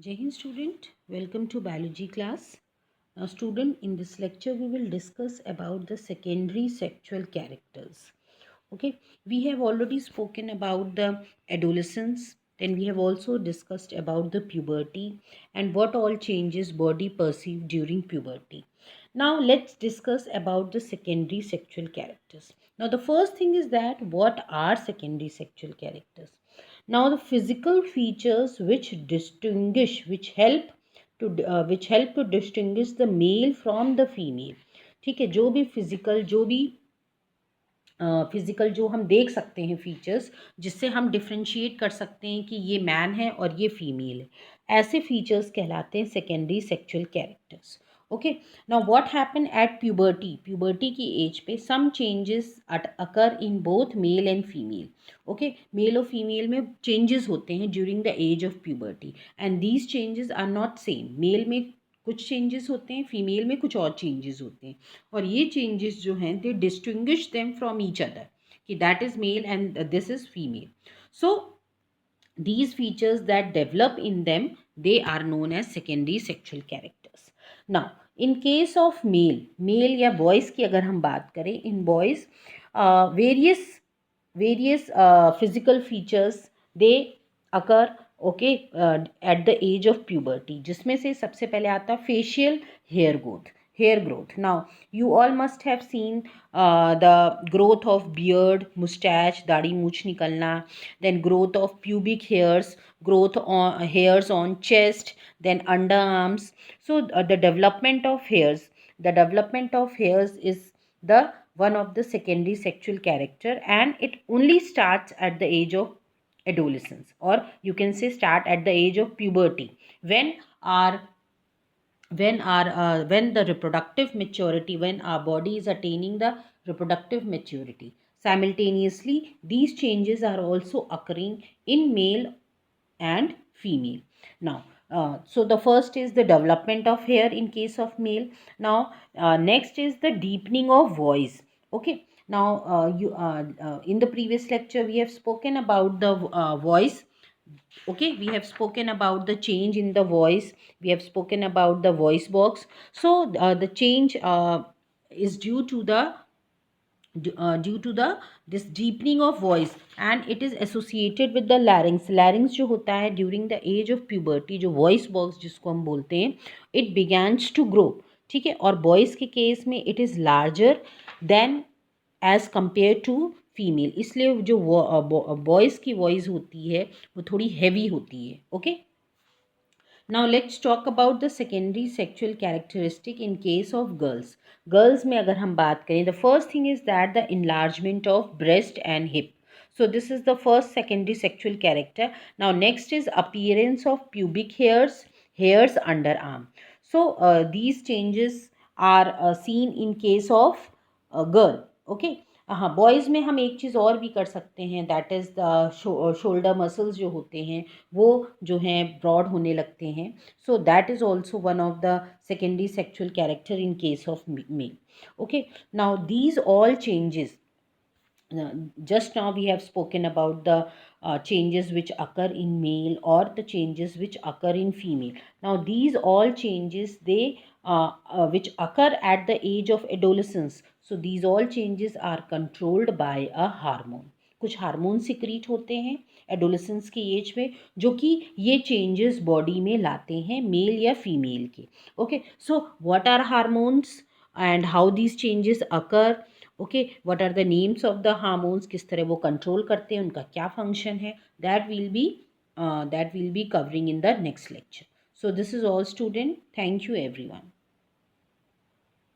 Jai Hind student, welcome to biology class. Now student, in this lecture we will discuss about the secondary sexual characters. Okay, we have already spoken about the adolescence, then we have also discussed about the puberty and what all changes body perceive during puberty. Now let's discuss about the secondary sexual characters. Now the first thing is that what are secondary sexual characters? Now the physical features which help to distinguish the male from the female. ठीक है, जो भी physical जो हम देख सकते हैं features जिससे हम डिफ्रेंशिएट कर सकते हैं कि ये मैन है और ये फीमेल है, ऐसे फीचर्स कहलाते हैं secondary sexual characters. Okay, now what happen at puberty की एज पे some changes occur in both male and female. Okay, male और फीमेल में चेंजेस होते हैं during the age of puberty and these changes are not same. Male में कुछ changes होते हैं, फीमेल में कुछ और चेंजेस होते हैं, और ये चेंजेस जो हैं they distinguish them from each other कि that is male and this is female. So these features that develop in them, they are known as secondary sexual characters. Now in case of male या boys की अगर हम बात करें, in boys various physical features they occur okay at the age of puberty, जिसमें से सबसे पहले आता है facial hair growth. Now you all must have seen the growth of beard, mustache, दाढ़ी मूछ निकलना, then growth of pubic hairs, growth on hairs on chest, then underarms. So the development of hairs is the one of the secondary sexual character, and it only starts at the age of adolescence, or you can say start at the age of puberty, when our when the reproductive maturity, when our body is attaining the reproductive maturity. Simultaneously these changes are also occurring in male and female. Now so the first is the development of hair in case of male. Now next is the deepening of voice. Okay, now you in the previous lecture we have spoken about the voice. Okay, we have spoken about the change in the voice, we have spoken about the voice box. So the change is due to the this deepening of voice, and it is associated with the larynx जो होता है during the age of puberty, जो voice box जिसको हम बोलते हैं, it begins to grow. ठीक है, और boys के केस में it is larger than as compare to female, इसलिए जो बॉयज़ की वॉइस होती है वो थोड़ी हैवी होती है. Okay, now let's talk about the secondary sexual characteristic in case of girls में अगर हम बात करें, the first thing is that the enlargement of breast and hip. So this is the first secondary sexual character. Now next is appearance of pubic hairs underarm. So these changes are seen in case of girl. Okay, हाँ, boys में हम एक चीज़ और भी कर सकते हैं, that is the shoulder muscles जो होते हैं वो जो हैं ब्रॉड होने लगते हैं. So that is also one of the secondary sexual character in case of male. Okay, now these all changes, just now we have spoken about the changes which occur in male or the changes which occur in female. Now these all changes they which occur at the age of adolescence, so these all changes are controlled by a hormone. कुछ hormone secrete होते हैं adolescence की as में जो कि ये changes body में लाते हैं मेल या फीमेल के. Okay, so what are hormones and how these changes occur. Okay, what are the names of the hormones, किस तरह वो कंट्रोल करते हैं, उनका क्या फंक्शन है, that will be covering in the next lecture. So this is all student, thank you everyone.